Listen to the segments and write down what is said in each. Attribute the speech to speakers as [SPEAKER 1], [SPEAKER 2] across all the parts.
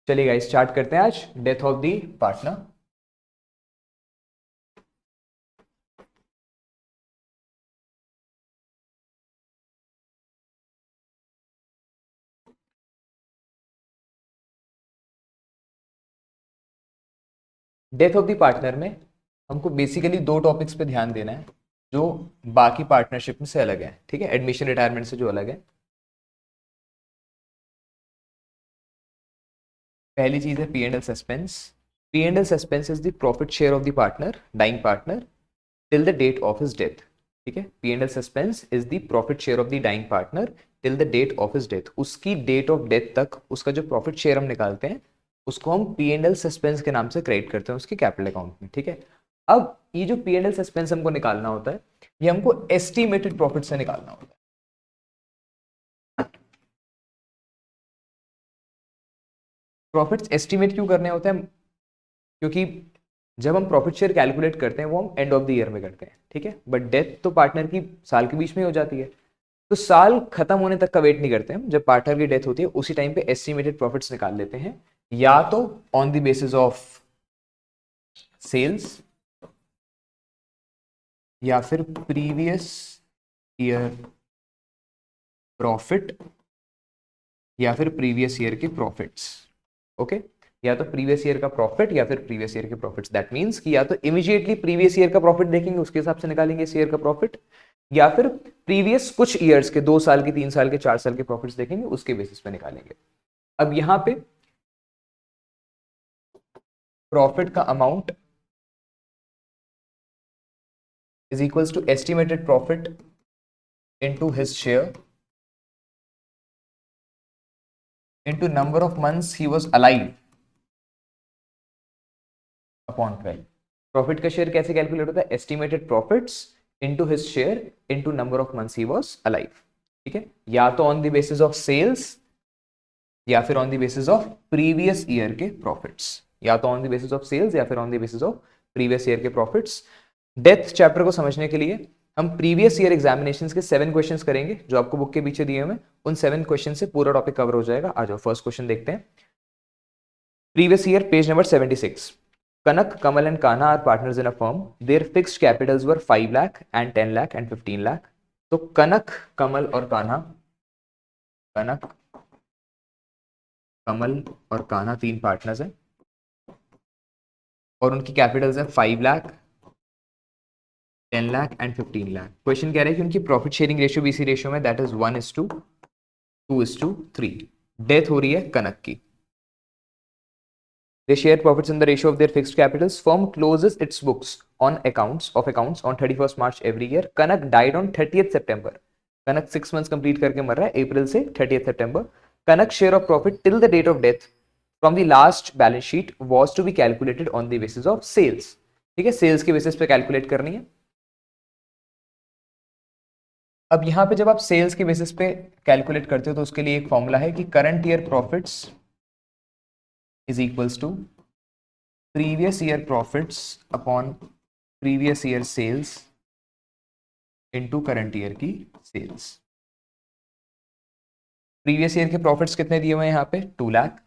[SPEAKER 1] चलिए guys start करते हैं आज death of the partner. Death of the partner में हमको बेसिकली दो टॉपिक्स पे ध्यान देना है जो बाकी पार्टनरशिप में से अलग है। ठीक है, एडमिशन रिटायरमेंट से जो अलग है। पहली चीज है P and L suspense. P and L suspense is the profit share of the partner, dying partner, till the date of his death. ठीक है, P and L suspense is the profit share of the dying partner till the date of his death. उसकी date of death तक उसका जो profit share हम निकालते हैं उसको हम पी एंड एल सस्पेंस के नाम से क्रेडिट करते हैं उसके कैपिटल अकाउंट में। ठीक है, अब ये जो पी एंड एल सस्पेंस हमको निकालना होता है ये हमको एस्टिमेटेड प्रॉफिट से निकालना होता है। प्रॉफिट्स एस्टिमेट क्यों करने होते हैं? क्योंकि जब हम प्रॉफिट शेयर कैलकुलेट करते हैं वो हम एंड ऑफ द ईयर में करते हैं। ठीक है, बट डेथ तो पार्टनर की साल के बीच में हो जाती है, तो साल खत्म होने तक का वेट नहीं करते हम। जब पार्टनर की डेथ होती है उसी टाइम पे एस्टिमेटेड प्रॉफिट्स निकाल लेते हैं, या तो on the basis of sales या फिर प्रीवियस ईयर प्रॉफिट या फिर प्रीवियस ईयर के प्रॉफिट्स। ओके, या तो प्रीवियस ईयर का प्रॉफिट या फिर प्रीवियस ईयर के प्रॉफिट्स। दैट मींस कि या तो इमीडिएटली प्रीवियस ईयर का प्रॉफिट देखेंगे उसके हिसाब से निकालेंगे इस ईयर का प्रॉफिट, या फिर प्रीवियस कुछ ईयर्स के 2 साल के 3 साल के 4 साल के प्रॉफिट्स देखेंगे उसके बेसिस पे निकालेंगे। अब यहां पे प्रॉफिट का amount is equals to estimated profit into his share into number of months he was alive upon 12। Profit का शेयर कैसे कैलकुलेट होता है? Estimated profits into his share into number of months he was alive. ठीक है, या तो on the basis of sales या फिर on the basis of previous year के प्रॉफिट्स, या तो on the basis of sales या फिर on the basis of previous year के प्रॉफिट्स। डेथ चैप्टर को समझने के लिए हम प्रीवियस ईयर एग्जामिनेशंस के 7 क्वेश्चंस करेंगे जो आपको बुक के पीछे दिए हुए हैं। उन 7 क्वेश्चन से पूरा टॉपिक कवर हो जाएगा। आ जाओ फर्स्ट क्वेश्चन देखते हैं। Previous year page number 76। Kanak, Kamal and Kana are partners in a firm. Their fixed capitals were 5 lakh and 10 lakh and 15 lakh. तो कनक, कमल और कान्हा, कनक, कमल और कान्हा 3 पार्टनर्स हैं और उनकी कैपिटल्स हैं 5 लाख, 10 लाख एंड 15 लाख। क्वेश्चन कह रहे हैं कि उनकी प्रॉफिट शेयरिंग रेशियो भी इसी रेशियो में, दैट इज 1:2:3। डेथ हो रही है कनक की। They share profits in the ratio of their fixed capitals. Firm closes its books on accounts on 31st March every year. Kanak died on 30th September. Kanak 6 months complete करके मर रहा है अप्रैल से 30th September. Kanak share of profit till the date of death from the last balance sheet was to be calculated on the basis of sales. ठीक है, sales के basis पे calculate करनी है। अब यहां पे जब आप सेल्स के बेसिस पे कैलकुलेट करते हो तो उसके लिए एक फॉर्मूला है कि current year profits is equals to previous year profits upon previous year sales into current year की sales। प्रीवियस ईयर के प्रॉफिट्स कितने दिए हुए हैं यहाँ पे? 2 लाख।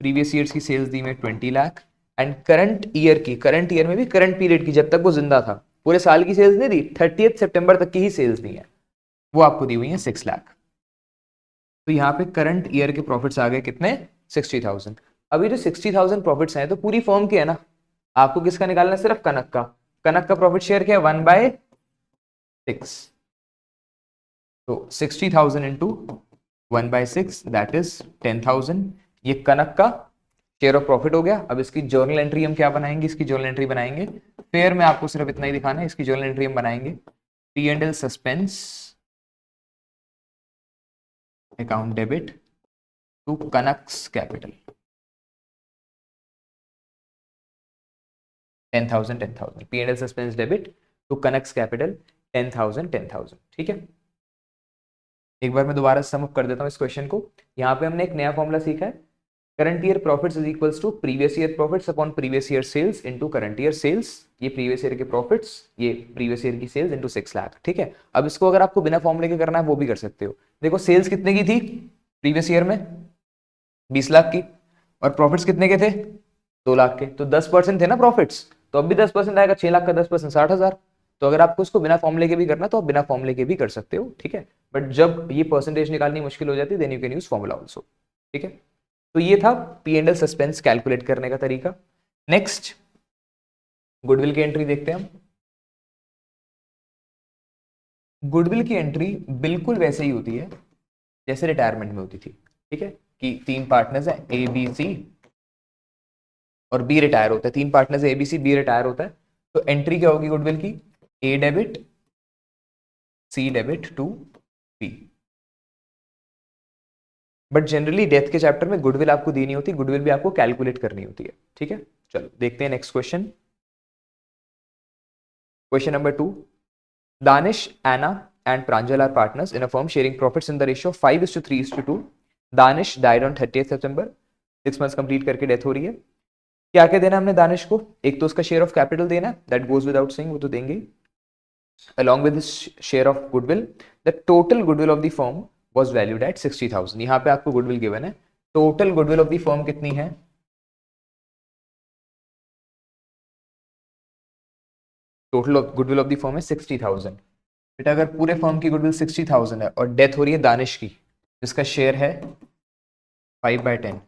[SPEAKER 1] प्रीवियस ईयर्स की सेल्स दी हुई 20 लाख एंड करंट ईयर में भी करंट पीरियड की जब तक वो जिंदा था, पूरे साल की सेल्स नहीं दी, 30th सितंबर तक की ही सेल्स दी है, वो आपको दी हुई है 6 लाख। तो यहाँ पे करंट ईयर के प्रॉफिट्स आ गए कितने? 60,000। अभी जो 60,000 प्रॉफिट्स हैं तो पूरी फर्म के है ना, आपको किसका निकालना है? सिर्फ कनक का। कनक का प्रॉफिट शेयर क्या है? 1/6। तो 60,000 इंटू 1/6 दैट इज 10,000। ये कनक का शेयर ऑफ प्रॉफिट हो गया। अब इसकी जर्नल एंट्री हम क्या बनाएंगे? इसकी जर्नल एंट्री बनाएंगे, फिर में आपको सिर्फ इतना ही दिखाना है। इसकी जर्नल एंट्री हम बनाएंगे P and L suspense account debit to Kanak's capital 10,000 10,000। P and L suspense debit to Kanak's capital 10,000 10,000। ठीक है, एक बार मैं दोबारा सम अप कर देता हूँ इस क्वेश्चन को। यहाँ पे हमने एक नया फॉर्मूला सीखा है, current year profits is equals to previous year profits upon previous year sales into current year sales. ये प्रीवियस ईयर के प्रॉफिट्स, ये प्रीवियस ईयर की सेल्स इनटू 6 लाख। ठीक है, अब इसको अगर आपको बिना फॉर्मूले के करना है वो भी कर सकते हो। देखो सेल्स कितने की थी प्रीवियस ईयर में? 20 लाख की, और प्रॉफिट्स कितने के थे? 2 लाख के, तो 10% थे ना प्रॉफिट्स, तो अब भी 10% आएगा, 6 लाख का 10% 60,000। तो अगर आपको इसको बिना फॉर्मूले के भी करना तो आप बिना फॉर्मूले के भी कर सकते हो, ठीक है। बट जब ये परसेंटेज निकालनी मुश्किल हो जाती है then you can use formula also, ठीक है। तो ये था P&L सस्पेंस कैलकुलेट करने का तरीका। नेक्स्ट गुडविल की एंट्री देखते हैं हम। गुडविल की एंट्री बिल्कुल वैसे ही होती है जैसे रिटायरमेंट में होती थी, ठीक है, कि 3 पार्टनर्स हैं ए बी सी और बी रिटायर होता है, 3 partners A B C, B retire होता है। तो एंट्री क्या होगी गुडविल की? A debit, C debit to B. But generally death के चैप्टर में गुडविल आपको दी नहीं होती, गुडविल भी आपको कैलकुलेट करनी होती है, ठीक है। चलो देखते हैं next question. Question number 2, Danish, Anna and Pranjal are partners in a firm sharing profits in the ratio of 5:3:2. Danish died on 30th September, 6 months complete करके डेथ हो रही है। क्या क्या देना हमने दानिश को? एक तो उसका शेयर ऑफ कैपिटल देना, दैट गोज विदाउट सेइंग, वो तो देंगे ही। along with his share of goodwill, the total goodwill of the firm was valued at 60,000। यहाँ पे आपको goodwill given है, total goodwill of the firm कितनी है? total goodwill of the firm है 60,000। बेटा अगर पूरे फर्म की गुडविल 60,000 है और डेथ हो रही है दानिश की जिसका शेयर है 5/10,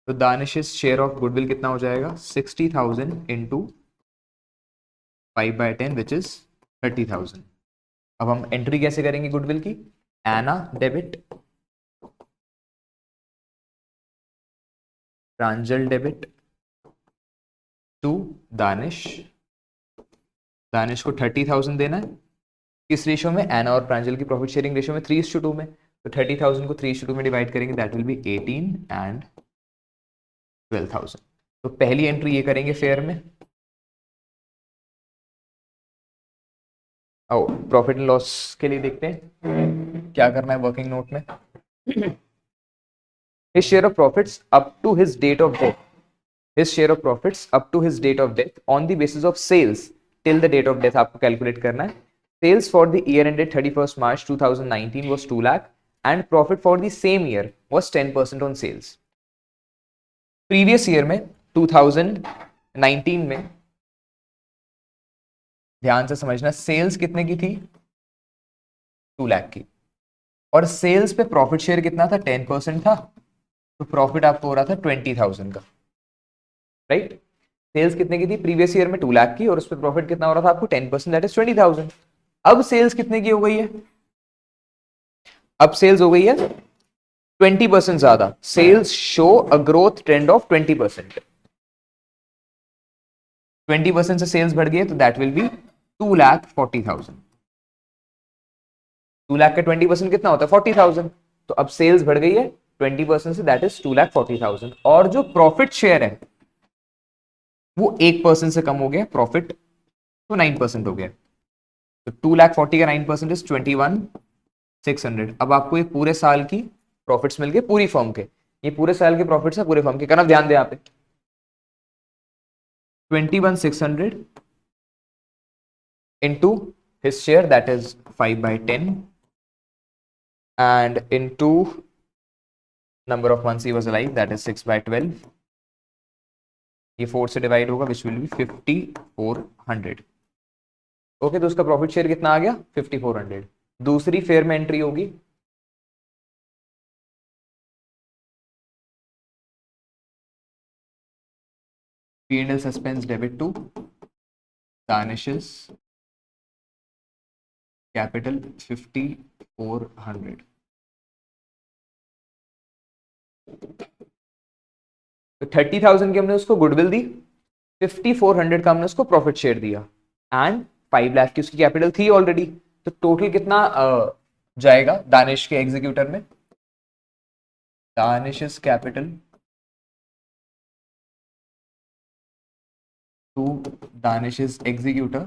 [SPEAKER 1] तो दानिश शेयर ऑफ गुडविल कितना हो जाएगा? 60,000 इंटू 5/10 विच इज 30,000। अब हम एंट्री कैसे करेंगे गुडविल की? Ena debit, Pranjal debit to Danish. Danish को 30,000 देना है, किस रेशियो में? एना और प्रांजल की प्रॉफिट शेयरिंग रेशियो में 3:2 में। तो 30,000 को 3:2 में डिवाइड करेंगे, दैट विल बी 18 एंड 12,000। तो पहली एंट्री ये करेंगे फेयर में। आओ प्रॉफिट एंड लॉस के लिए देखते हैं क्या करना है वर्किंग नोट में। his share of profits up to his date of death, his share of profits up to his date of death on the basis of sales till the date of death आपको calculate करना है। Sales for the year ended 31st March 2019 was 2 lakh and profit for the same year was 10% on sales। Previous year में 2019 में ध्यान से समझना, sales कितने की थी? 2 लाख की, और सेल्स पे प्रॉफिट शेयर कितना था? 10% था, तो प्रॉफिट आपको हो रहा था 20,000 का, राइट। सेल्स कितने की थी प्रीवियस ईयर में? 2 लाख की, और उस पर प्रॉफिट कितना हो रहा था आपको? 10%, दैट इज 20,000। अब सेल्स कितने की हो गई है? अब सेल्स हो गई है 20% ज्यादा। Sales show a growth trend of 20%। 20% से सेल्स बढ़ गई है तो दैट विल बी 2,40,000। 2 लाख का 20% कितना होता है? 40,000। तो अब सेल्स बढ़ गई है 20% से, दैट इज 2,40,000। और जो प्रॉफिट शेयर है वो 1% से कम हो गया, प्रॉफिट तो 9% हो गया। तो 2,40,000 का 9% इज 21,600। अब आपको ये पूरे साल की प्रॉफिट्स मिल गए पूरी फर्म के, ये पूरे साल के प्रॉफिट्स है पूरे फर्म के, करना ध्यान दे यहाँ पे। 21,600 into his share, that is 5/10, and into number of months he was alive, that is 6/12। ये 4 से डिवाइड होगा विच विल बी 5,400। ओके, तो उसका प्रॉफिट शेयर कितना आ गया? 5,400। दूसरी फेयर में एंट्री होगी P&L suspense debit to Danish's capital 5,400। तो 30,000 की हमने उसको गुडविल दी, 5,400 का हमने उसको प्रॉफिट शेयर दिया, एंड 5 लाख की उसकी कैपिटल थी ऑलरेडी। तो टोटल कितना जाएगा दानिश के एग्जीक्यूटर में? Danish capital to Danish executor,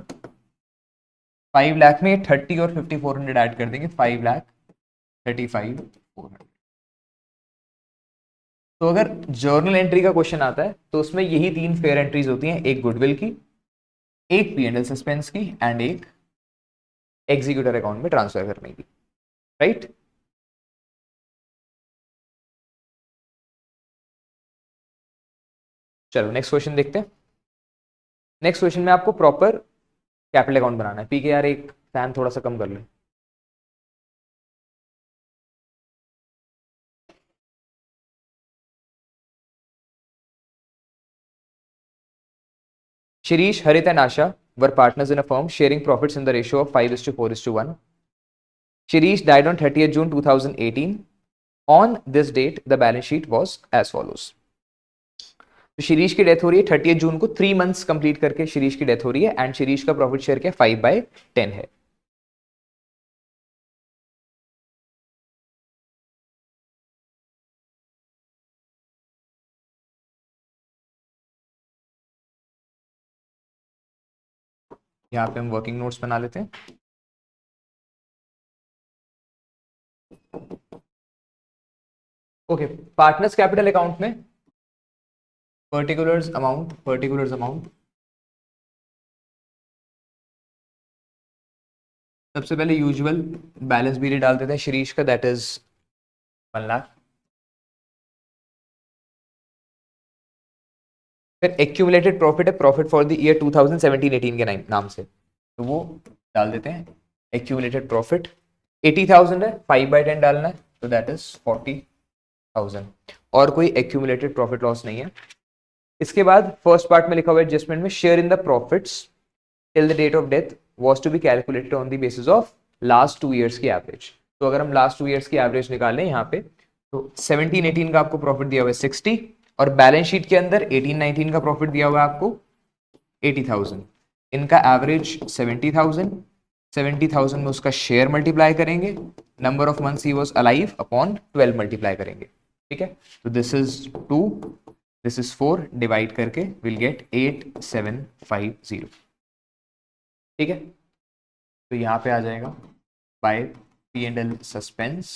[SPEAKER 1] 5 lakh में 30 और 5,400 ऐड कर देंगे, 5,35,400। तो अगर जर्नल एंट्री का क्वेश्चन आता है तो उसमें यही 3 फेयर एंट्रीज होती हैं, एक गुडविल की, एक P&L सस्पेंस की, एंड एक एग्जीक्यूटर अकाउंट में ट्रांसफर करने की, राइट। चलो नेक्स्ट क्वेश्चन देखते हैं। नेक्स्ट क्वेश्चन में आपको प्रॉपर कैपिटल अकाउंट बनाना है। पी के यार एक फैन थोड़ा सा कम कर ले। Shirish, Harit, and Asha were partners in a firm sharing profits in the ratio of 5:4:1. Shirish died on 30th June 2018. On this date, the balance sheet was as follows. तो शिरीष की death हो रही है 30 जून को, 3 मंथ्स कंप्लीट करके शिरीष की death हो रही है एंड शिरीष का प्रॉफिट शेयर क्या 5/10 है। यहाँ पे हम वर्किंग नोट्स बना लेते हैं। ओके, पार्टनर्स कैपिटल अकाउंट में पर्टिकुलर्स अमाउंट सबसे पहले यूजुअल बैलेंस भी डाल देते हैं शिरीष का, दैट इज 1 लाख। फिर एक्यूमुलेटेड प्रॉफिट है, प्रॉफिट फॉर द ईयर 2017-18 के नाम से, तो वो डाल देते हैं। एक्यूमुलेटेड प्रॉफिट 80,000 है, 5/10 डालना है, तो दैट इज 40,000। और कोई एक्यूमुलेटेड प्रॉफिट लॉस नहीं है। इसके बाद फर्स्ट पार्ट में लिखा हुआ है एडजस्टमेंट में, share in the profits till the date of death was to be calculated on the basis of last 2 years की एवरेज। तो अगर हम लास्ट 2 ईयर्स की एवरेज निकालें यहाँ पे, तो 17-18 का आपको प्रॉफिट दिया हुआ है 60, और बैलेंस शीट के अंदर 18-19 का प्रॉफिट दिया हुआ है आपको 80,000। इनका एवरेज 70,000 में उसका शेयर मल्टीप्लाई करेंगे, number of months he was alive upon 12 multiply करेंगे। ठीक है, तो this is 2, this is 4, divide करके विल गेट 8750। ठीक है, तो यहाँ पे आ जाएगा by P&L suspense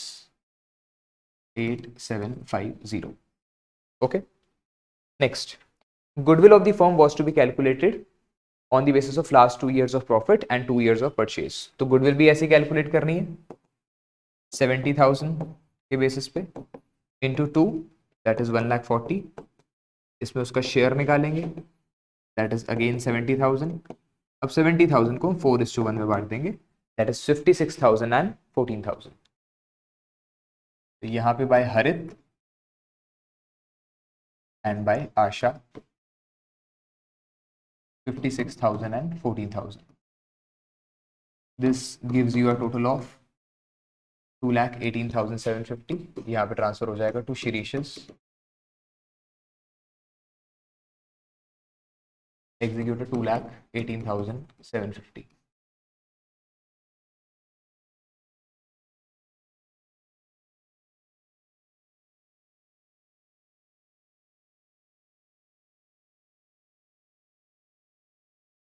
[SPEAKER 1] 8750। Okay, next, goodwill of the firm was to be calculated on the basis of last 2 years of profit and 2 years of purchase। तो goodwill भी ऐसे कैलकुलेट करनी है 70,000 के बेसिस पे इंटू 2, दैट इज 1,40,000। इसमें उसका share निकालेंगे, दैट इज अगेन 70,000। अब 70,000 को 4:1 में बांट देंगे, दैट इज 56,000 एंड 14,000। तो यहाँ पे बाय हरित and by Asha 56,000 and 14,000. This gives you a total of 2,18,750। यहाँ पे ट्रांसफर हो जाएगा टू शिरीशस, एग्जीक्यूटेड 2,18,750।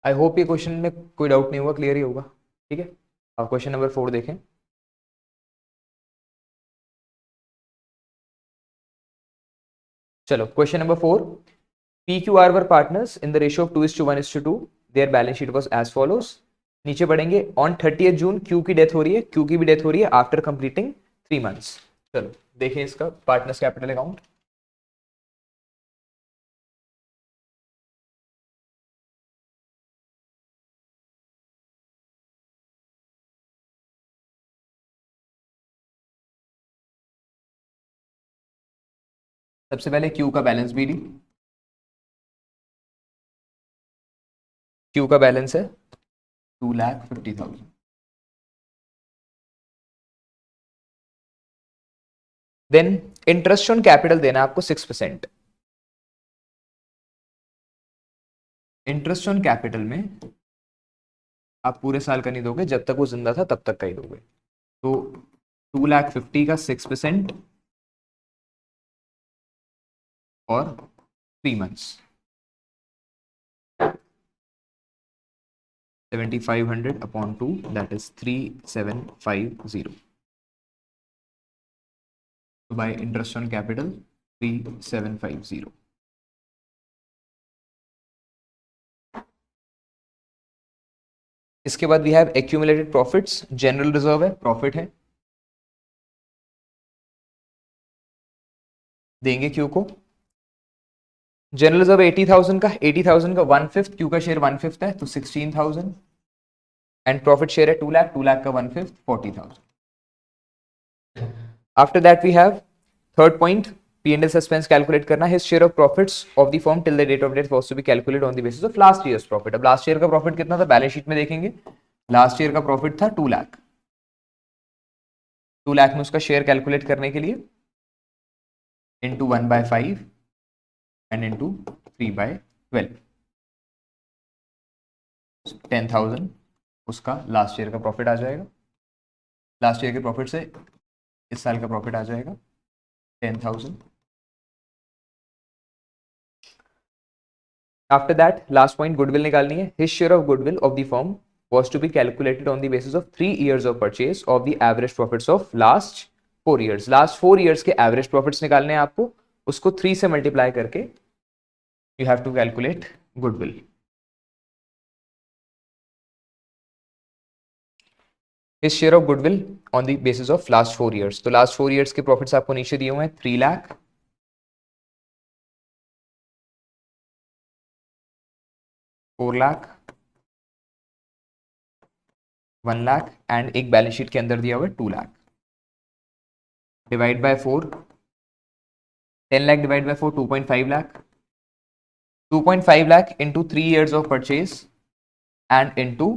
[SPEAKER 1] आई होप ये क्वेश्चन में कोई डाउट नहीं होगा, क्लियर ही होगा। ठीक है, अब क्वेश्चन नंबर 4 देखें। चलो question number 4, PQR were partners in the ratio of 2:1:2, there balance sheet was as follows. नीचे पढ़ेंगे ऑन 30 जून क्यू की डेथ हो रही है, क्यू की भी डेथ हो रही है आफ्टर कंप्लीटिंग 3 मंथ्स। चलो देखें इसका पार्टनर्स कैपिटल अकाउंट। सबसे पहले क्यू का बैलेंस भी ली, क्यू का बैलेंस है 2,50,000। देन इंटरेस्ट ऑन कैपिटल देना आपको 6%। इंटरेस्ट ऑन कैपिटल में आप पूरे साल का नहीं दोगे, जब तक वो जिंदा था तब तक का ही दोगे। तो 2,50,000 का 6% और 3 मंथ्स 7,500 अपॉन 2, दैट इज 3,750। तो बाय इंटरेस्ट ऑन कैपिटल 3,750। इसके बाद we have accumulated profits, general reserve है, प्रॉफिट है, देंगे क्यू को जनरल रिजर्व 80,000 का 80,000 का 1/5, क्यू का शेयर 1/5 है तो 16,000 एंड प्रॉफिट शेयर है 2 लाख, 2 लाख का 1/5 40,000. After that we have third point, P&L suspense calculate करना. His share of profits of the firm till the date of death was to be calculated on the basis of last year's profit. अब last year का profit कितना था balance sheet में देखेंगे. Last year का profit था 2 लाख. 2 लाख में उसका शेयर कैलकुलेट करने के लिए इंटू 1/5 एंड इंटू 3/12, 10,000 उसका लास्ट ईयर का प्रॉफिट आ जाएगा. लास्ट ईयर के प्रॉफिट से इस साल का प्रॉफिट आ जाएगा 10,000. After that last point goodwill निकालनी है. His share of goodwill of the firm was to be calculated on the basis of 3 years of purchase of the average profits of last 4 years. Last 4 years के average profits निकालने हैं आपको, उसको 3 से multiply करके you have to calculate goodwill. His share of goodwill on the basis of last 4 years. तो last 4 years के profits आपको नीचे दिए हुए हैं 3 लाख, 4 लाख, 1 लाख एंड एक बैलेंस शीट के अंदर दिया हुआ है 2 lakh. Divide by 4, 10 lakh divide by 4 2.5 lakh. 2.5 lakh into 3 years of purchase and into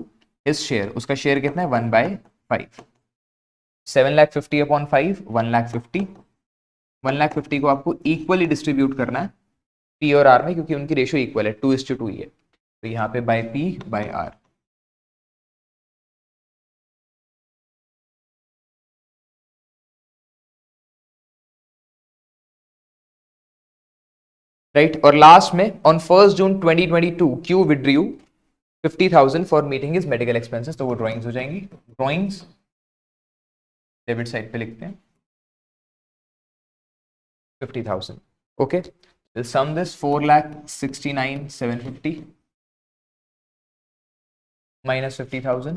[SPEAKER 1] his share. उसका शेयर कितना है 1/5. 7,50,000 अपॉन 5 1,50,000. 1,50,000 को आपको इक्वली डिस्ट्रीब्यूट करना है पी और आर में, क्योंकि उनकी रेशियो इक्वल है 2:2 ही है. तो यहाँ पे by P by R. Right. और लास्ट में on 1 June 2022 Q withdrew 50,000 for meeting is medical expenses. तो वो ड्राइंग्स हो जाएंगी. ड्राइंग्स डेबिट साइड पे लिखते हैं 50,000. Okay, sum this 4,69,750 minus 50,000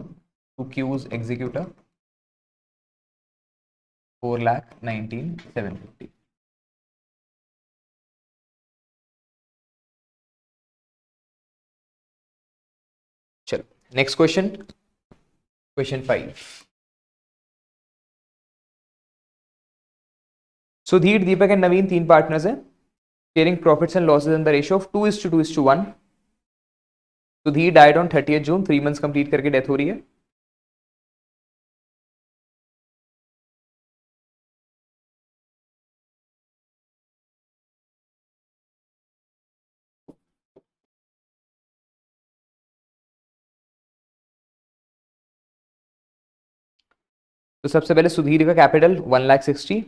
[SPEAKER 1] to Q's executor 4,19,750. चलो next question, question 5. Sudhir, Deepak and Naveen 3 partners हैं, sharing profits and losses in the ratio of 2:2:1. Sudhir died on 30th June, 3 months complete करके डेथ हो रही है. तो सबसे पहले सुधीर का capital 1,60,000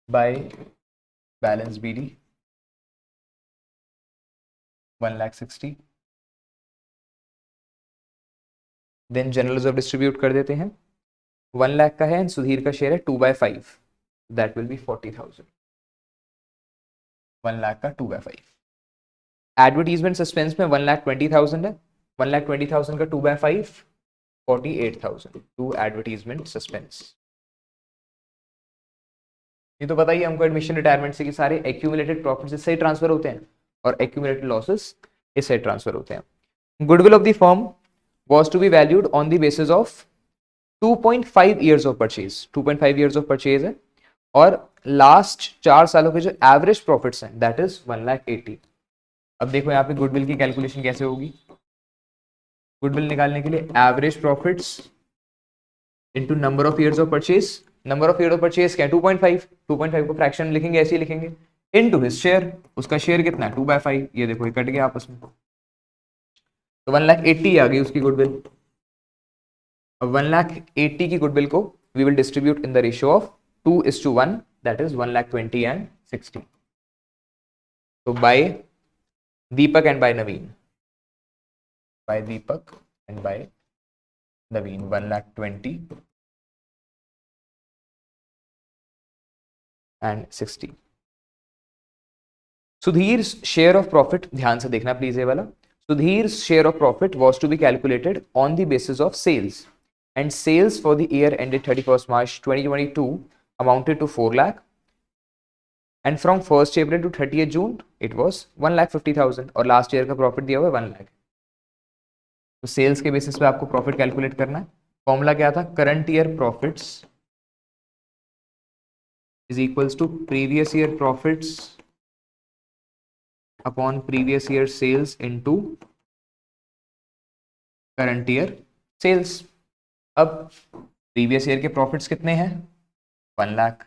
[SPEAKER 1] by balance BD 1,60,000. Then general reserve distribute कर देते हैं. 1 लाख का है एंड सुधीर का शेयर है 2/5, दैट विल बी 40,000. 1 लाख का 2/5. एडवर्टीजमेंट सस्पेंस में 1,20,000 है. 1,20,000 का 2/5 48,000 टू एडवर्टीजमेंट सस्पेंस. ये तो बताइए हमको एडमिशन रिटायरमेंट से कि सारे एक्यूमुलेटेड प्रॉफिट्स इससे ट्रांसफर होते हैं और एक्यूमुलेटेड लॉसेस इससे ट्रांसफर होते हैं. Goodwill of the firm was to be valued on the basis of 2.5 years of purchase. 2.5 years of purchase है और लास्ट 4 सालों के जो एवरेज प्रॉफिट्स हैं दैट इज 1,80,000. अब देखो यहाँ पे गुडविल की कैलकुलेशन कैसे होगी. गुडविल निकालने के लिए average profits into number of years of purchase. Number of year of purchase क्या है 2.5. 2.5 को फ्रैक्शन लिखेंगे, ऐसे ही लिखेंगे, इनटू हिज शेयर. उसका शेयर कितना है 2/5. ये देखो ये कट गया आपस में, तो 1,80,000 आ गई उसकी गुडविल. अब 1,80,000 की गुडविल को we will distribute in the ratio of 2:1, that is 1,20,000 and 60. तो by Deepak and by Naveen, by Deepak and by Naveen 1,20,000 and 60. Sudhir share of profit, ध्यान से देखना प्लीज ये वाला. Sudhir's share of profit was to be calculated on the basis of sales, and sales for the year ended 31st March 2022 amounted to 4 lakh, and from 1 April to 30 June it was 1,50,000 और last year का profit दिया हुआ है 1 लाख। तो sales के basis पे आपको profit calculate करना है। फॉर्मूला क्या था? Current year profits is equals to previous year profits upon previous year sales into current year sales. अब प्रीवियस ईयर के प्रॉफिट्स कितने हैं? 1 लाख।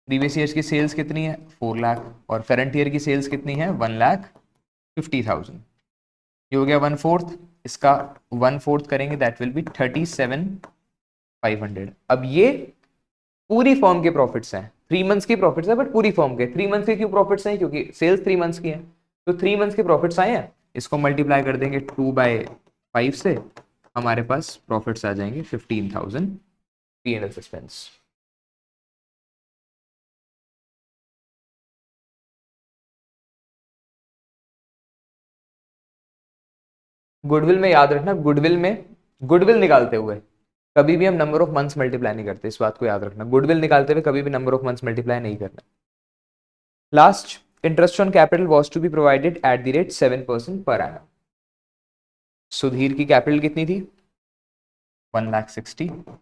[SPEAKER 1] प्रीवियस ईयर की सेल्स कितनी है? 4 लाख। और करंट ईयर की सेल्स कितनी है? 1,50,000। ये हो गया 1/4। इसका 1/4 करेंगे दैट विल बी 37,500। अब ये पूरी फॉर्म के प्रॉफिट्स हैं, 3 मंथ्स की प्रॉफिट्स है, बट पूरी फॉर्म के 3 मंथ्स के क्यों प्रॉफिट्स हैं? क्योंकि सेल्स 3 मंथ्स की है, तो 3 मंथ्स के प्रॉफिट्स आए हैं। इसको मल्टीप्लाई कर देंगे 2/5 से, हमारे पास प्रॉफिट्स आ जाएंगे 15,000 P&L सस्पेंस। गुडविल में याद रखना, गुडविल निकालते हुए कभी भी हम नंबर ऑफ मंथ्स मल्टीप्लाई नहीं करते, इस बात को याद रखना। गुडविल निकालते हुए कभी भी नंबर ऑफ मंथ्स मल्टीप्लाई नहीं करना। Last, interest on capital was to be provided at the rate 7% per annum. Sudhir की कैपिटल कितनी थी? 1,60,000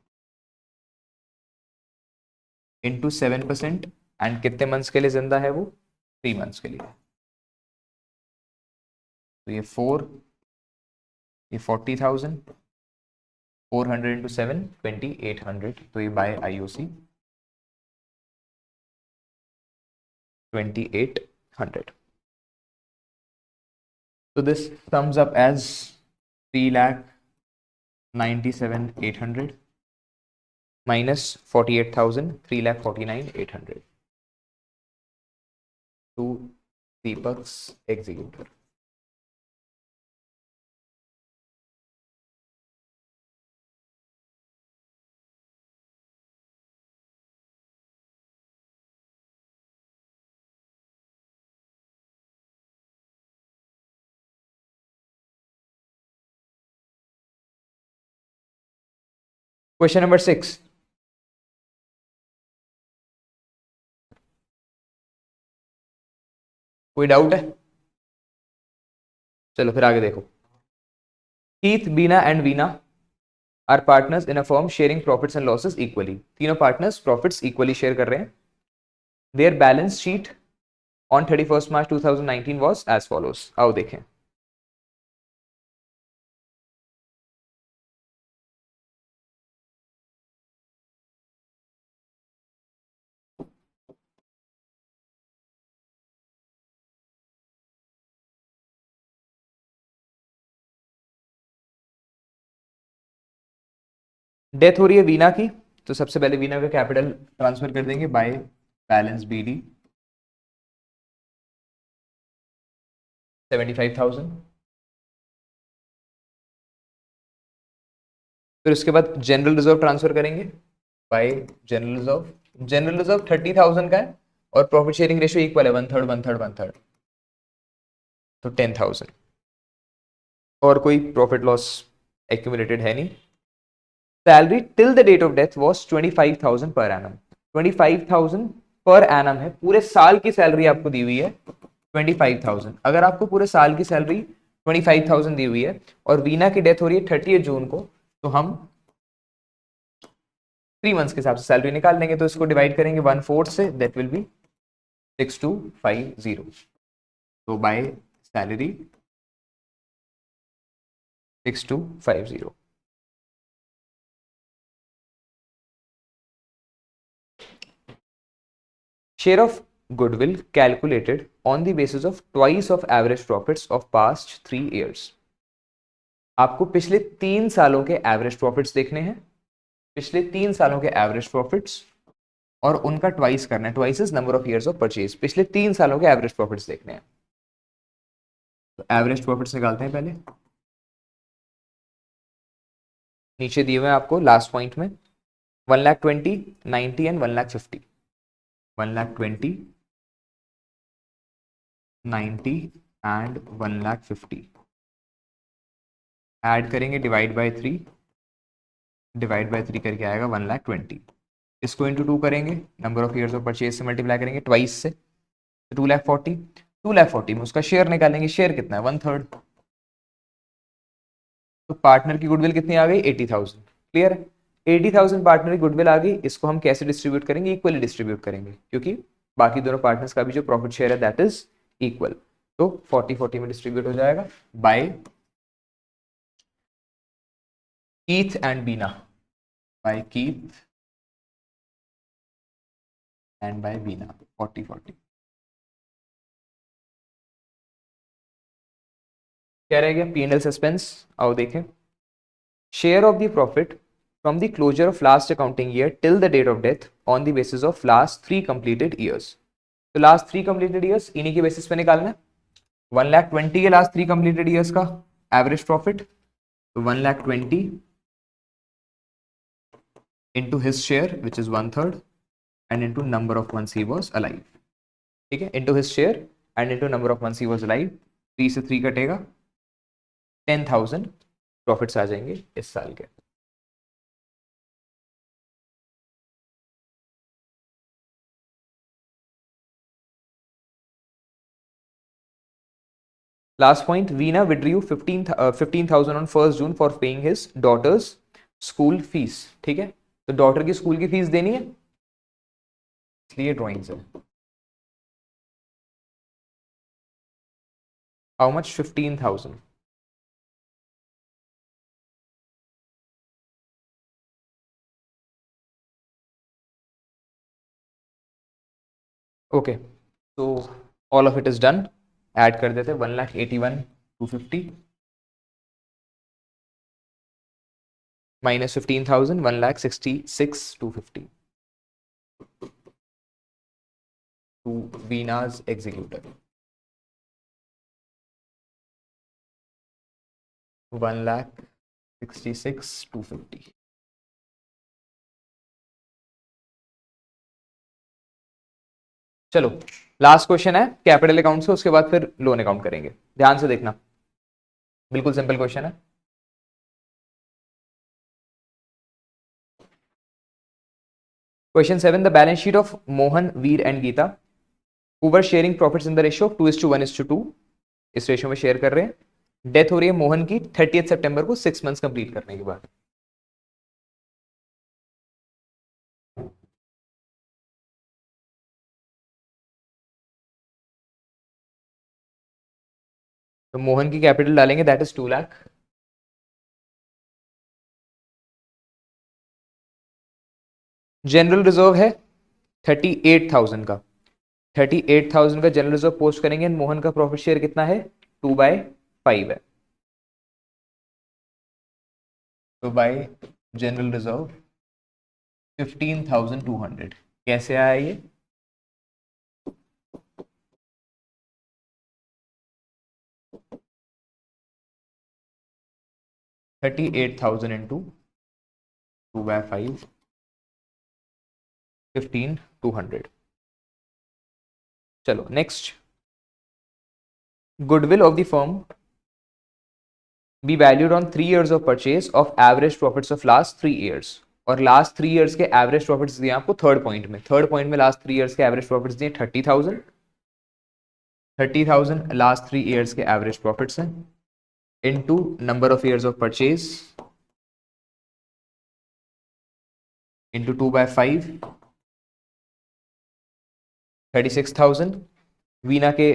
[SPEAKER 1] इंटू 7%, एंड कितने मंथ्स के लिए जिंदा है वो? 3 मंथ्स के लिए। तो ये 4, ये 40,000, 400 इंटू 7 2800, तो ये bye IOC 2800। So this sums up as 3,97,800 minus 48,000, 3,49,800 to Deepak's executor. Question number 6. कोई डाउट है? चलो फिर आगे देखो। Keith, Beena and Veena are partners in a firm sharing profits and losses equally. तीनों पार्टनर्स प्रॉफिट्स इक्वली शेयर कर रहे हैं। There balance sheet on 31 March 2019 was as follows. आओ देखें। डेथ हो रही है वीना की, तो सबसे पहले वीना का कैपिटल ट्रांसफर कर देंगे बाय बैलेंस BD 75,000। फिर उसके बाद जनरल रिजर्व ट्रांसफर करेंगे bye general reserve. General reserve 30,000 का है और प्रॉफिट शेयरिंग रेशियो इक्वल है 1/3 1/3 1/3, तो 10,000। और कोई प्रॉफिट लॉस एक्यूमुलेटेड है नहीं। Salary till the date of death was 25,000 per annum. 25,000 per annum है, पूरे साल की सैलरी आपको दी हुई है 25,000। अगर आपको पूरे साल की सैलरी 25,000 दी हुई है और वीना की डेथ हो रही है 30 जून को, तो हम 3 मंथ्स के हिसाब से सैलरी निकाल लेंगे। तो इसको डिवाइड करेंगे 1/4 से, दैट विल बी 6250। तो by salary 6250। Share of goodwill calculated on the basis of twice of average profits of past 3 years. आपको पिछले 3 सालों के एवरेज प्रॉफिट्स देखने हैं, पिछले 3 सालों के एवरेज प्रॉफिट्स और उनका ट्वाइस करना है। Twice is number of years of purchase. पिछले 3 सालों के एवरेज प्रॉफिट्स देखने हैं। तो एवरेज प्रॉफिट्स निकालते हैं पहले। नीचे दिए हुए हैं आपको लास्ट पॉइंट में 1,20,000, 90 एंड 1,50,000। 1,20,000, 90 एंड 1,50,000 ऐड करेंगे, डिवाइड बाय 3 करके आएगा 1,20,000। इसको इंटू 2 करेंगे, number of years of purchase से मल्टीप्लाई करेंगे ट्वाइस से, तो 2,40,000, 2,40,000 में उसका शेयर निकालेंगे, शेयर कितना है 1/3, तो पार्टनर की गुडविल कितनी आ गई 80,000। क्लियर है, 80,000 पार्टनर की गुडविल आ गई। इसको हम कैसे डिस्ट्रीब्यूट करेंगे, इक्वली डिस्ट्रीब्यूट करेंगे, क्योंकि बाकी दोनों पार्टनर्स का भी जो प्रॉफिट शेयर है दैट इज इक्वल, तो 40-40 में डिस्ट्रीब्यूट हो जाएगा by Keith and Beena, by Keith and by Beena, 40-40। क्या रह गया, P&L सस्पेंस, आओ देखें। Share of the profit from the closure of last accounting year till the date of death on the basis of last 3 completed years. तो last 3 completed years इन्हीं के basis पे निकालना है। 1,20,000 के लास्ट 3 कंप्लीटेड ईयर्स का एवरेज प्रॉफिट, तो 1,20,000 into his share which is 1/3 and into number of months he was alive। ठीक है, into his share and into number of months he was alive, 3 से 3 कटेगा, 10,000 प्रॉफिट्स आ जाएंगे इस साल के। Last point, Veena withdrew 15,000 on 1 June for paying his daughter's school fees. ठीक है, तो डॉटर की स्कूल की फीस देनी है, इसलिए ड्रॉइंग्स है। How much, 15,000। ओके, तो all of it is done, add कर देते 1,81,250 minus 15,000, 1,66,250 to Veena's executor, 1,66,250। चलो लास्ट क्वेश्चन है कैपिटल अकाउंट से, उसके बाद फिर लोन अकाउंट करेंगे, ध्यान से देखना, बिल्कुल सिंपल क्वेश्चन है। Question 7, the balance sheet of Mohan, Veer and Geeta who were sharing profits in the ratio of 2:1:2, इस रेशियो में शेयर कर रहे हैं। डेथ हो रही है मोहन की 30 सितंबर को, 6 मंथ्स कंप्लीट करने के बाद। तो मोहन की कैपिटल डालेंगे that is 2 lakh, general reserve है 38,000 का, 38,000 का जनरल रिजर्व पोस्ट करेंगे, मोहन का प्रॉफिट शेयर कितना है 2/5 है, तो बाय जनरल रिजर्व 15,200। कैसे आया ये, $38,000 इंटू 2/5, 15,200। चलो next, goodwill of the firm be valued on 3 years of purchase of average profits of last 3 years, और लास्ट 3 years के एवरेज प्रॉफिट्स दिए आपको थर्ड पॉइंट में, थर्ड पॉइंट में लास्ट 3 years के एवरेज प्रॉफिट्स दिए 30,000 लास्ट 3 years के average profits हैं, into number of years of purchase into 2/5, 36,000। Veena के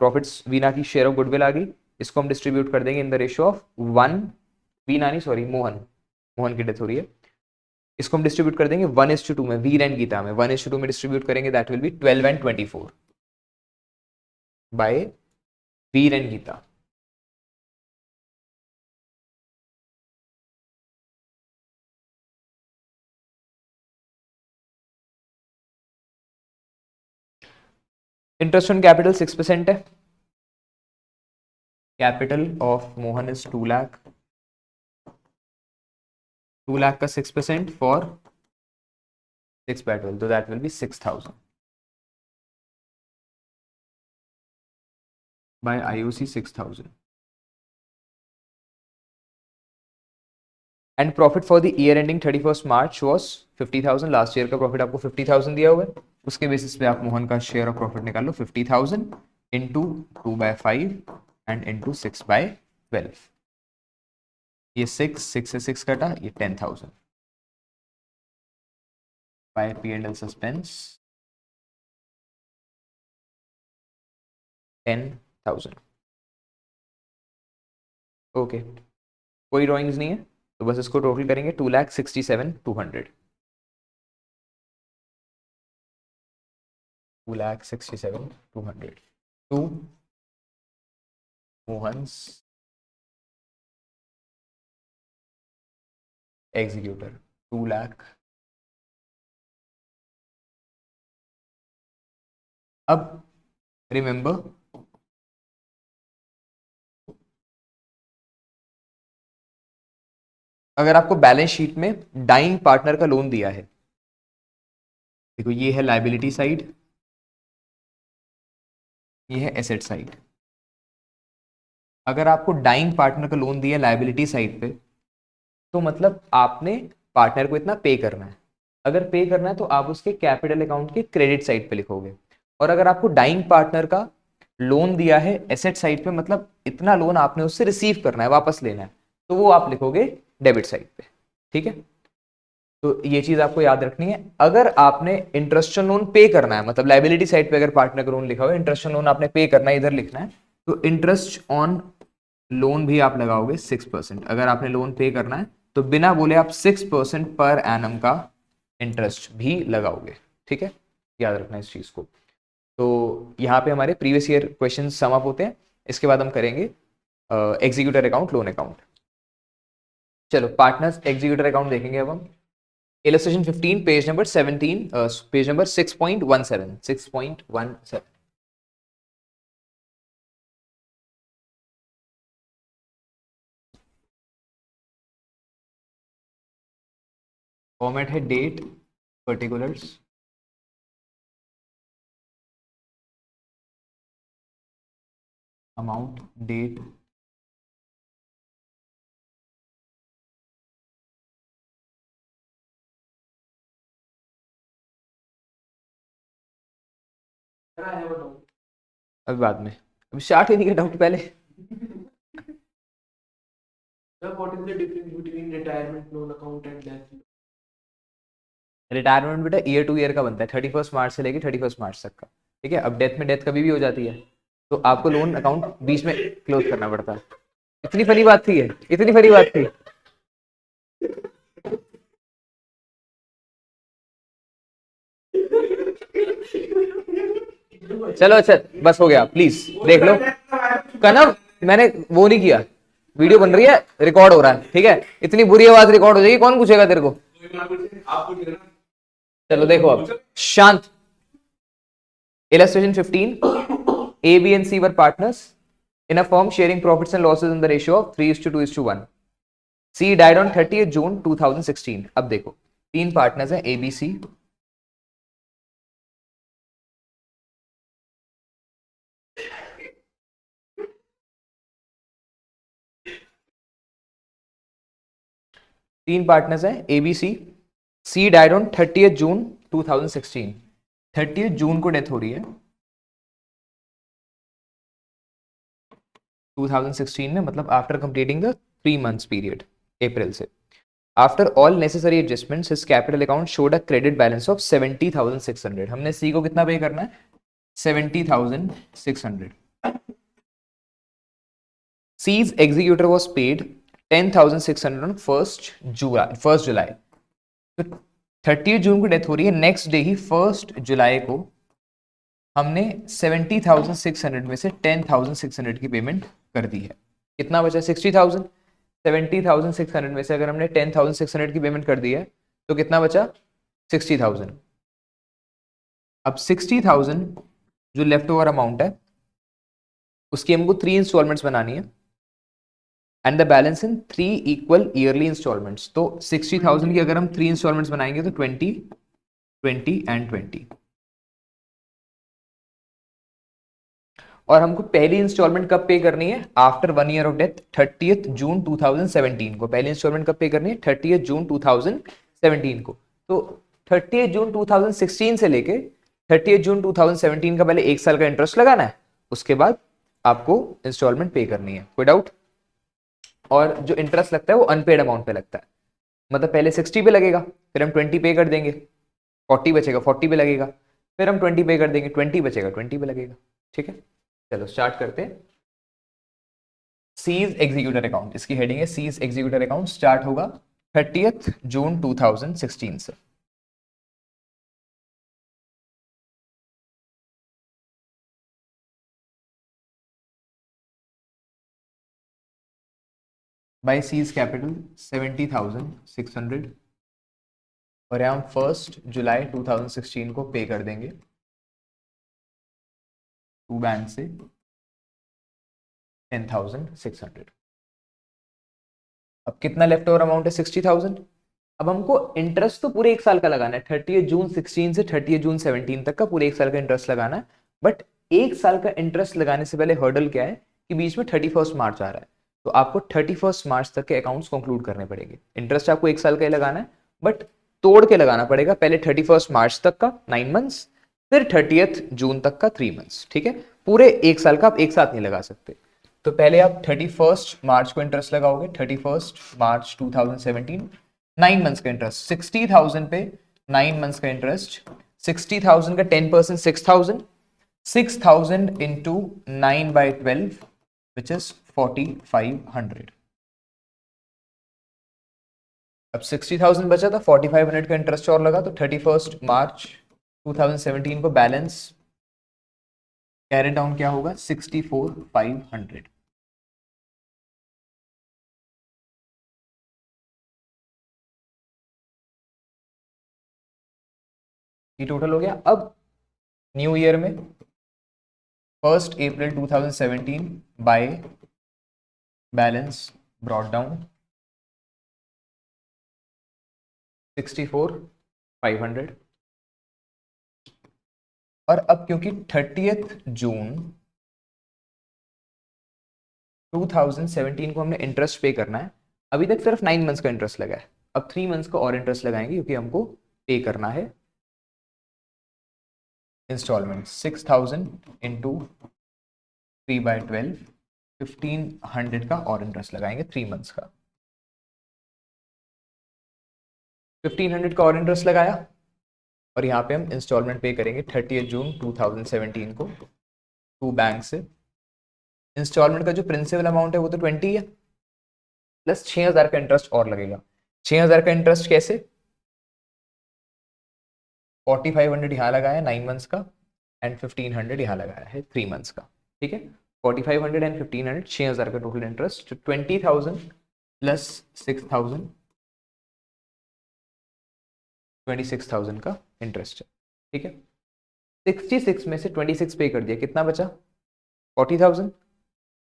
[SPEAKER 1] प्रॉफिट्स, वीना की शेयर ऑफ गुडविल आ गई, इसको हम डिस्ट्रीब्यूट कर देंगे इन द रेशियो ऑफ 1, वीना नहीं सॉरी मोहन, मोहन की डेथ हो रही है, इसको हम डिस्ट्रीब्यूट कर देंगे 1:2 में, वीर एंड गीता में 1:2 में डिस्ट्रीब्यूट करेंगे, that will be 12 and 24 by Veer and Geeta. Interest on capital 6% है, capital of Mohan is 2 lakh, 2 lakh का 6% फॉर 6/12, तो that will be 6,000 by IOC 6,000। And profit for the year ending 31 March was 50,000। Last year का प्रॉफिट आपको 50,000 दिया हुआ है, उसके बेसिस पे आप मोहन का शेयर ऑफ प्रॉफिट निकाल लो 50,000 इंटू 2/5 एंड इंटू 6/12। ये 6 से 6 कटा, ये 10,000 बाय P&L सस्पेंस 10,000। ओके, कोई ड्राइंग्स नहीं है तो बस इसको टोटल करेंगे 2,67,200। 2,67,200 टू मोहन्स एग्जीक्यूटर 2 लाख। अब रिमेंबर अगर आपको बैलेंस शीट में डाइंग पार्टनर का लोन दिया है, देखो ये है लायबिलिटी साइड, ये है एसेट साइड। अगर आपको डाइंग पार्टनर का लोन दिया लायबिलिटी साइड पे, तो मतलब आपने पार्टनर को इतना पे करना है। अगर पे करना है तो आप उसके कैपिटल अकाउंट के क्रेडिट साइड पे लिखोगे, और अगर आपको डाइंग पार्टनर का लोन दिया है एसेट साइड पे, मतलब इतना लोन आपने उससे रिसीव करना है, वापस लेना है, तो वो आप लिखोगे डेबिट साइड पे। ठीक है, तो ये चीज आपको याद रखनी है। अगर आपने इंटरेस्ट लोन पे करना है, मतलब लायबिलिटी साइड पे अगर पार्टनर का लोन लिखा हुआ है, इंटरेस्ट लोन आपने पे करना है, इधर लिखना है, तो इंटरेस्ट ऑन लोन भी आप लगाओगे 6%। अगर आपने लोन पे करना है तो बिना बोले आप 6% पर एनम का इंटरेस्ट भी लगाओगे। ठीक है, याद रखना इस चीज को। तो यहाँ पे हमारे previous year question sum up होते हैं। इसके बाद हम करेंगे एग्जीक्यूटर अकाउंट, लोन अकाउंट। चलो पार्टनर्स एग्जीक्यूटर अकाउंट देखेंगे अब हम। Illustration 15 page number 17, page number 6.17 6.17। Format है डेट, पर्टिकुलर्स, अमाउंट, डेट, अभी बाद में, अभी स्टार्ट ही नहीं किया डाउट पहले।
[SPEAKER 2] Sir, what is the difference between retirement loan account and death loan?
[SPEAKER 1] Retirement बेटा ईयर टू ईयर का बनता है, 31 मार्च से लेके 31 मार्च तक का। ठीक है, अब डेथ में डेथ कभी भी हो जाती है, तो आपको लोन अकाउंट बीच में क्लोज करना पड़ता है। इतनी फनी बात थी, इतनी फनी बात थी। चलो अच्छा, बस हो गया, प्लीज देख लो। कनव, मैंने वो नहीं किया, वीडियो बन रही है, रिकॉर्ड हो रहा है। ठीक है, इतनी बुरी आवाज रिकॉर्ड हो जाएगी, कौन पूछेगा तेरे को। चलो देखो अब शांत। Illustration 15, A, B and C were partners in a firm sharing profits and losses in the ratio of 3:2:1. C died on 30th June 2016. अब देखो तीन पार्टनर्स हैं A, B, C। तीन पार्टनर्स हैं A, B, C। C died on 30th June 2016। 30th June को death हो रही है 2016 में, मतलब after completing the 3 months period, April से। After all necessary adjustments his capital account showed a credit balance of 70,600। हमने सी को कितना पे करना है, 70,600। C's executor was paid 10,600 on 1st जुलाई। तो 30 जून को डेथ हो रही है, नेक्स्ट डे ही 1 जुलाई को हमने 70,600 में से 10,600 की पेमेंट कर दी है। कितना बचा, 60,000। 70,600 में से अगर हमने 10,600 की पेमेंट कर दी है तो कितना बचा, 60,000। अब 60,000 जो लेफ्ट ओवर अमाउंट है उसकी हमको 3 इंस्टॉलमेंट्स बनानी है, and the balance in 3 equal yearly installments. तो 60,000 की अगर हम 3 इंस्टॉलमेंट्स बनाएंगे तो 20, 20 एंड 20। और हमको पहली इंस्टॉलमेंट कब पे करनी है? After 1 year of death, 30th जून 2017 को। पहली इंस्टॉलमेंट कब पे करनी है? 30th जून 2017 को। तो 30th जून 2016 से लेके 30th जून 2017 का पहले 1 साल का इंटरेस्ट लगाना है, उसके बाद आपको इंस्टॉलमेंट पे करनी है। कोई डाउट? और जो इंटरेस्ट लगता है वो अनपेड अमाउंट पे लगता है, मतलब पहले 60 पे लगेगा, फिर हम 20 पे कर देंगे, 40 बचेगा, 40 पे लगेगा, फिर हम 20 पे कर देंगे, 20 बचेगा, 20 पे लगेगा। ठीक है, चलो स्टार्ट करते हैं। सीज एग्जीक्यूटर अकाउंट, इसकी हेडिंग है सीज एग्जीक्यूटर अकाउंट। स्टार्ट होगा 30th जून 2016 से। बाय सीज कैपिटल 70,600 और हम 1 जुलाई 2016 को पे कर देंगे टू बैंक से 10,600। अब कितना लेफ्ट ओवर अमाउंट है? 60,000। अब हमको इंटरेस्ट तो पूरे 1 साल का लगाना है, 30th जून 16 से 30th जून 17 तक का पूरे 1 साल का इंटरेस्ट लगाना है। बट 1 साल का इंटरेस्ट लगाने से पहले हर्डल क्या है कि बीच में 31 मार्च आ रहा है, तो आपको 31 मार्च तक के अकाउंट्स कंक्लूड करने पड़ेंगे। इंटरेस्ट आपको 1 साल का ही लगाना है, बट तोड़ के लगाना पड़ेगा, पहले 31 मार्च तक का 9 मंथ्स, फिर 30th जून तक का 3 मंथ्स। ठीक है, पूरे 1 साल का आप एक साथ नहीं लगा सकते। तो पहले आप 31 मार्च को इंटरेस्ट लगाओगे, 31 मार्च 2017, 9 मंथ्स का इंटरेस्ट 60,000 पे, 9 मंथ्स का इंटरेस्ट 60,000 का 10% 6,000, 6,000 इंटू 9/12 विच इज 4,500। अब 60,000 बचा था, 4,500 का इंटरेस्ट और लगा, तो 31 मार्च 2017 को बैलेंस कैरी डाउन क्या होगा? 64,500। ये टोटल हो गया। अब न्यू ईयर में 1 अप्रैल 2017 बाय बैलेंस ब्रॉट डाउन 64,500। और अब क्योंकि 30th जून 2017 को हमने इंटरेस्ट पे करना है, अभी तक सिर्फ 9 मंथ्स का इंटरेस्ट लगा है, अब 3 मंथ्स का और इंटरेस्ट लगाएंगे क्योंकि हमको पे करना है इंस्टॉलमेंट। 6,000 इंटू 3/12 1,500 का और इंटरेस्ट लगाएंगे 3 मंथ्स का। 1,500 का और इंटरेस्ट लगाया और यहाँ पे हम इंस्टॉलमेंट पे करेंगे 30th जून 2017 को टू बैंक से। इंस्टॉलमेंट का जो प्रिंसिपल अमाउंट है वो तो 20 है, प्लस 6,000 का इंटरेस्ट और लगेगा। 6,000 का इंटरेस्ट कैसे? 4,500 यहाँ लगाया 9 मंथ्स का एंड 1,500 यहाँ लगाया है 3 मंथ्स का। ठीक है, 4,500 एंड 1,500, 6,000 का टोटल इंटरेस्ट। 20,000 प्लस 6,000 26,000 का इंटरेस्ट है। ठीक है, 66 में से 26 पे कर दिया, कितना बचा? 40,000।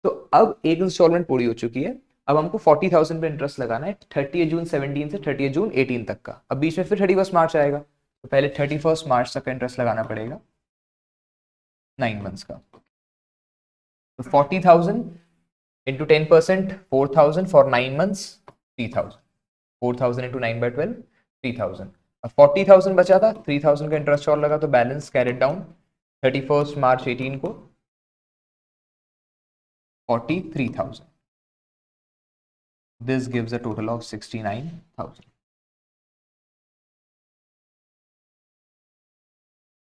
[SPEAKER 1] तो अब एक इंस्टॉलमेंट पूरी हो चुकी है, अब हमको 40,000 पे इंटरेस्ट लगाना है 30th जून 17 से 30th जून 18 तक का। अब बीच में फिर 31 मार्च आएगा, तो पहले 31 मार्च तक का इंटरेस्ट लगाना पड़ेगा 9 मंथ्स का। तो 40,000 इंटू 10% 4,000 फॉर 9 मंथ्स 3,000, 4,000 इंटू 9/12 3,000। अब 40,000 बचा था, 3,000 का इंटरेस्ट और लगा, तो बैलेंस कैरिड डाउन 31 मार्च 18 को 43,000। This gives a total of 69,000।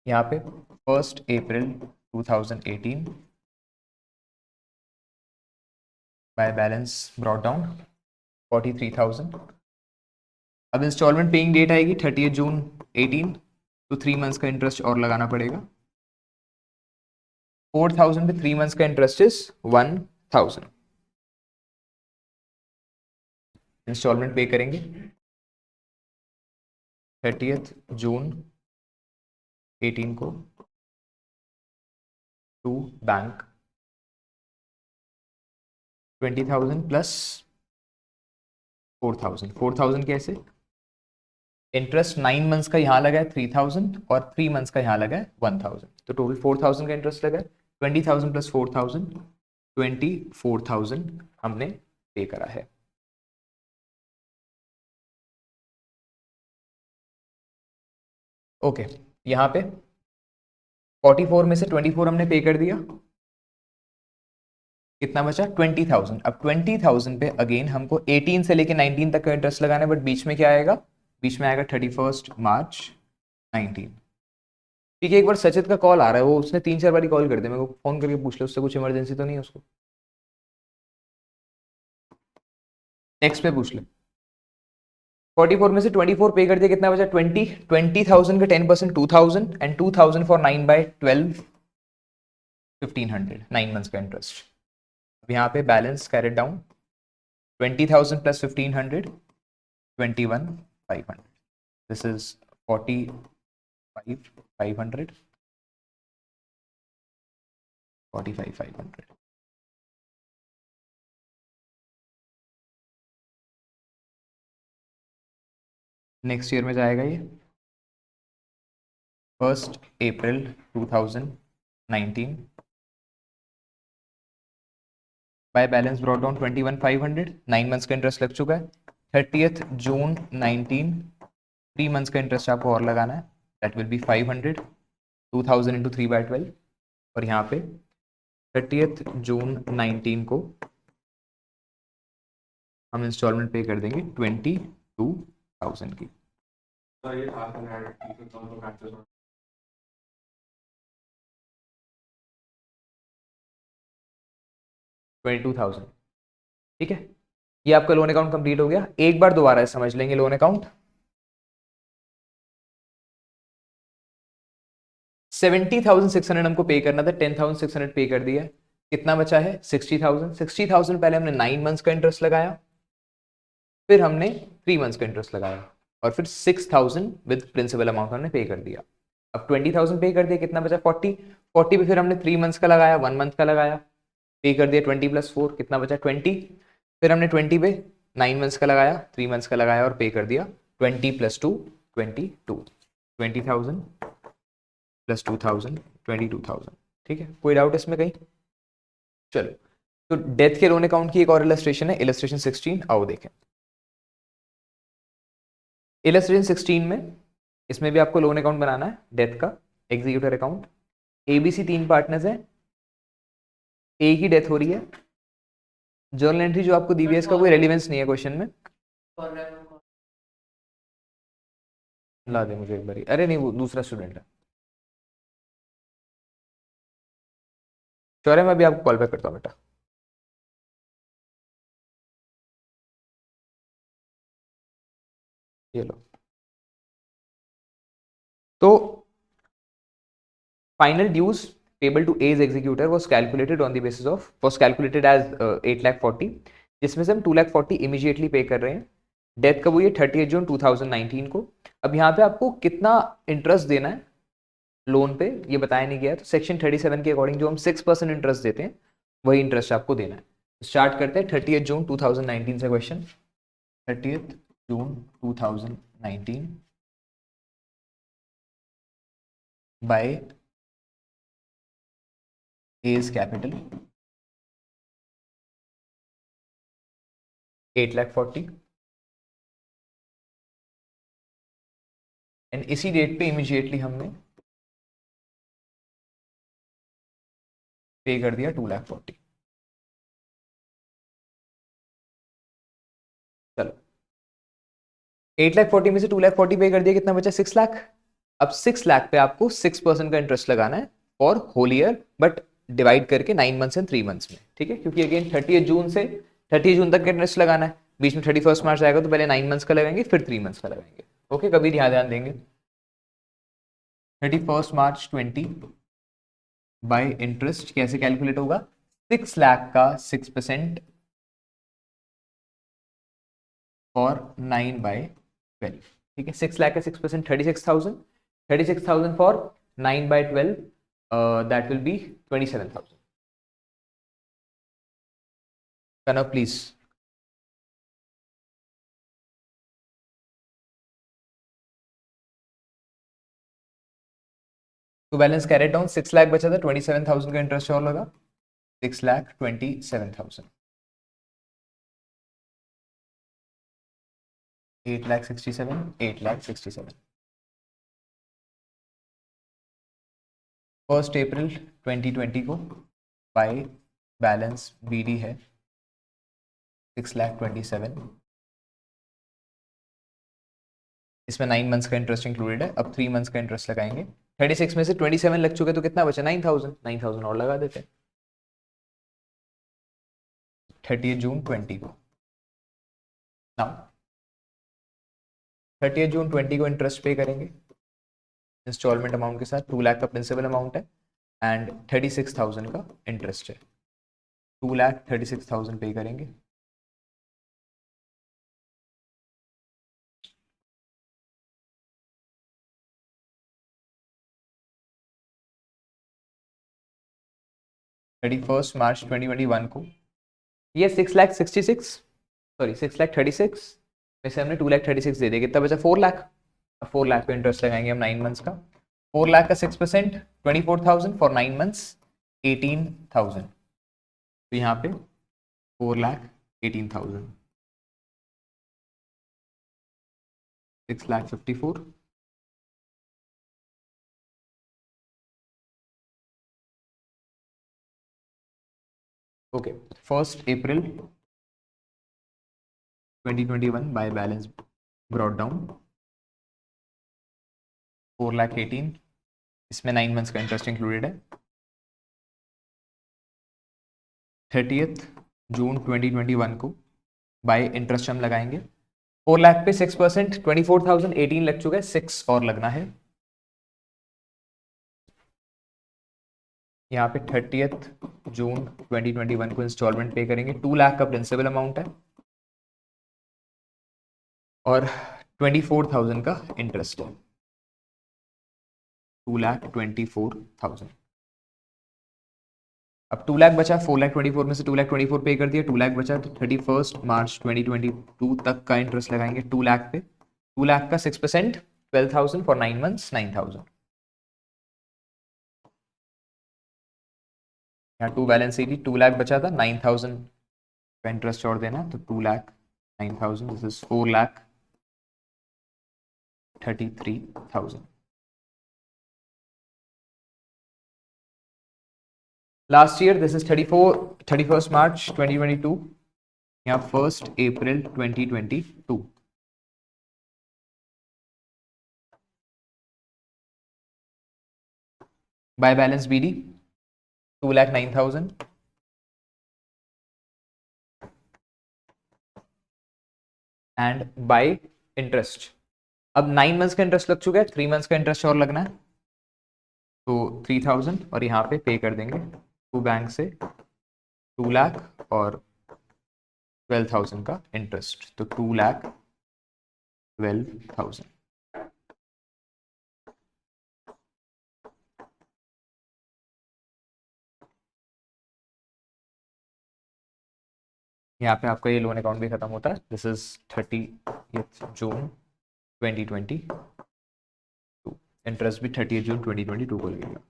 [SPEAKER 1] यहाँ पे 1 अप्रैल 2018 बाय बैलेंस ब्रॉट डाउन 43,000। अब इंस्टॉलमेंट पेइंग डेट आएगी 30th जून 18, तो 3 मंथ्स का इंटरेस्ट और लगाना पड़ेगा। 4,000 पे 3 मंथ्स का इंटरेस्ट इज 1,000। इंस्टॉलमेंट पे करेंगे 30th जून 18 को टू बैंक 20,000 प्लस 4,000। 4,000 कैसे? इंटरेस्ट 9 मंथ्स का यहाँ लगा है 3,000 और 3 मंथ्स का यहाँ लगा है 1,000, तो टोटल 4,000 का इंटरेस्ट लगा है। 20,000 प्लस 4,000, 24,000 हमने पे करा है। ओके, यहाँ पे 44 में से 24 हमने पे कर दिया, कितना बचा 20,000। अब 20,000 पे अगेन हमको 18 से लेके 19 तक का इंटरेस्ट लगाना है, बट बीच में क्या आएगा, बीच में आएगा 31 मार्च 19। ठीक है, एक बार सचित का कॉल आ रहा है, वो उसने 3-4 बारी कॉल कर दिया, मेरे को फोन करके पूछ ले उससे कुछ इमरजेंसी तो नहीं है उसको, नेक्स्ट पे पूछ ले। 44 में से 24 पे कर दिया, कितना बचा 20,000 का 10% 2,000 एंड 2,000 फॉर 9/12 1,500, 9 मंथ्स का इंटरेस्ट। अब यहाँ पे balance carried down, 20,000 plus 1,500 21,500, this is 45,500 45,500। Next year में जाएगा ये 1 अप्रैल 2019 by balance brought down 21,500, 9 months का इंटरेस्ट लग चुका है। 30th जून 19 3 मंथ्स का इंटरेस्ट आपको और लगाना है, दैट विल बी 500, 2,000 इंटू 3/12, और यहाँ पे 30th जून 19 को हम इंस्टॉलमेंट पे कर देंगे 22,000 की।
[SPEAKER 2] ये था तो
[SPEAKER 1] 22,000, ठीक है। ये आपका लोन अकाउंट कंप्लीट हो गया। एक बार दोबारा समझ लेंगे लोन अकाउंट। 70,600 हमको पे करना था, 10,600 पे कर दिया, कितना बचा है 60,000। 60,000 पहले हमने 9 मंथ्स का इंटरेस्ट लगाया, फिर हमने 3 मंथ्स का इंटरेस्ट लगाया, और फिर 6,000 विद प्रिंसिपल अमाउंट हमने पे कर दिया। अब 20,000 पे कर दिया, कितना बचा 40 पे फिर हमने 3 मंथ्स का लगाया, 1 मंथ का लगाया, पे कर दिया 20 प्लस 4, कितना बचा 20, फिर हमने 20 पे 9 मंथ्स का लगाया, 3 मंथ्स का लगाया और पे कर दिया 20 प्लस 2 22, 20,000 प्लस 2,000 22,000। ठीक है, कोई डाउट इसमें कहीं? चलो, तो डेथ के लोन अकाउंट की एक और इलस्ट्रेशन है, इलस्ट्रेशन 16, आओ देखें। इलस्ट्रेशन 16 में इसमें भी आपको लोन अकाउंट बनाना है, डेथ का एग्जीक्यूटर अकाउंट। एबीसी 3 पार्टनर्स हैं, ए की डेथ हो रही है, जर्नल एंट्री जो आपको दी हुई है इसका कोई रेलिवेंस नहीं है क्वेश्चन में, ला दे मुझे एक बारी। अरे नहीं, वो दूसरा स्टूडेंट है। श्योर है, मैं अभी आपको कॉल बैक करता हूँ बेटा। ये लो। तो final dues payable to his executor was calculated on the basis of was calculated as 8,40,000, जिसमें से हम 2,40,000 इमीडिएटली पे कर रहे हैं। डेथ कब हुई है 30 जून 2019 को। अब यहाँ पे आपको कितना इंटरेस्ट देना है लोन पे ये बताया नहीं गया है, तो सेक्शन 37 के अकॉर्डिंग जो हम 6% इंटरेस्ट देते हैं वही इंटरेस्ट आपको देना है। स्टार्ट करते हैं 30 जून 2019 से क्वेश्चन। 30 जून 2019 बाय एज कैपिटल 8,40,000 एंड इसी डेट पे इमीडिएटली हमने पे कर दिया 2,40,000। चलो, 8,40,000 में से 2,40,000 पे कर दिया, कितना बचा 6,00,000। अब 6,00,000 पे आपको 6% का इंटरेस्ट लगाना है for whole year, but divide करके 9 मंथ्स एंड 3 मंथ्स में। ठीक है, क्योंकि अगेन 30 जून से 30 जून तक का इंटरेस्ट लगाना है, बीच में 31 मार्च आएगा तो पहले 9 मंथ्स का लगाएंगे फिर 3 मंथ्स का लगाएंगे। ओके, कभी ध्यान देंगे। 31 मार्च 20 बाय इंटरेस्ट कैसे कैलकुलेट होगा, 6,00,000 का 6% फॉर 9/12। ठीक है, 6,00,000 का 6% 36,000, 36,000 for 9/12, that will B 27,000। Kanav please. तो बैलेंस कैरेट डाउन 6 लाख बचा था, 27,000 का इंटरेस्ट और लगा, 6,27,000, 8,67,000, 8,67,000। 1 अप्रैल 2020 को बाय बैलेंस बीडी है 6,27,000। इसमें 9 मंथ्स का इंटरेस्ट इंक्लूडेड है। अब 3 मंथ्स का इंटरेस्ट लगाएंगे। 36 में से 27 लग चुके तो कितना बचा? 9,000 और लगा देते हैं। 30 जून 20 को नाउ 30 जून 20 को इंटरेस्ट पे करेंगे इंस्टॉलमेंट अमाउंट के साथ। 2 लाख का प्रिंसिपल अमाउंट है एंड 36,000 का इंटरेस्ट है। 2,36,000 पे करेंगे। March 2021 को ये 6,36 में से हमने 2,36 दे दिया। कितना बचा? 4 लाख। 4 लाख पे इंटरेस्ट लगाएंगे हम 9 मंथ्स का। 4 लाख का 6% 24,000 फॉर 9 मंथ्स 18,000। तो यहाँ पे 4,18,000, 6,54,000। Okay, 1 April 2021 by balance brought down 4,18,000। इसमें 9 मंथ्स का इंटरेस्ट इंक्लूडेड है। 30 जून 2021 को बाय इंटरेस्ट हम लगाएंगे। 4 लाख पे 6% 24,018 लग चुका है, 6 और लगना है। यहाँ पे 30 जून 2021 को इंस्टॉलमेंट पे करेंगे। 2 लाख का प्रिंसिपल अमाउंट है और 24,000 का इंटरेस्ट है। 2,24,000। अब 2 लाख बचा। 4,24,000 में से 2,24,000 पे कर दिया। 2 लाख बचा तो 31 मार्च 2022 तक का इंटरेस्ट लगाएंगे 2 लाख पे। 2 लाख का 6% 12,000 फॉर 9 मंथ्स 9,000। यहाँ 2 बैलेंस थी। 2 लाख बचा था, 9,000 का इंटरेस्ट और देना, तो 2,09,000। This is 4,33,000। Last year this is 31 March 2022। यहाँ 1 April 2022। By balance BD 2,09,000 and by interest. अब 9 मंथ्स का इंटरेस्ट लग चुका है, 3 मंथ्स का इंटरेस्ट और लगना है, तो 3,000 और यहाँ पे कर देंगे टू बैंक से 2 लाख और 12,000 का इंटरेस्ट, तो 2,12,000। यहाँ पे आपका ये लोन अकाउंट भी खत्म होता है। This is 30 June 2022। इंटरेस्ट भी 30 जून 2022 को लगेगा।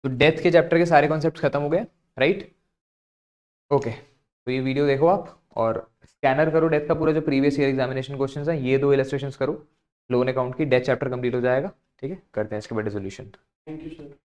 [SPEAKER 1] तो डेथ के चैप्टर के सारे कॉन्सेप्ट खत्म हो गए, राइट? ओके, तो ये वीडियो देखो आप और स्कैनर करो डेथ का पूरा जो प्रीवियस ईयर एग्जामिनेशन क्वेश्चंस हैं, ये 2 इलस्ट्रेशंस करो। लोन अकाउंट की डेथ चैप्टर कंप्लीट हो जाएगा। ठीक है, करते हैं इसके बाद रेजोल्यूशन।
[SPEAKER 2] Thank you, sir.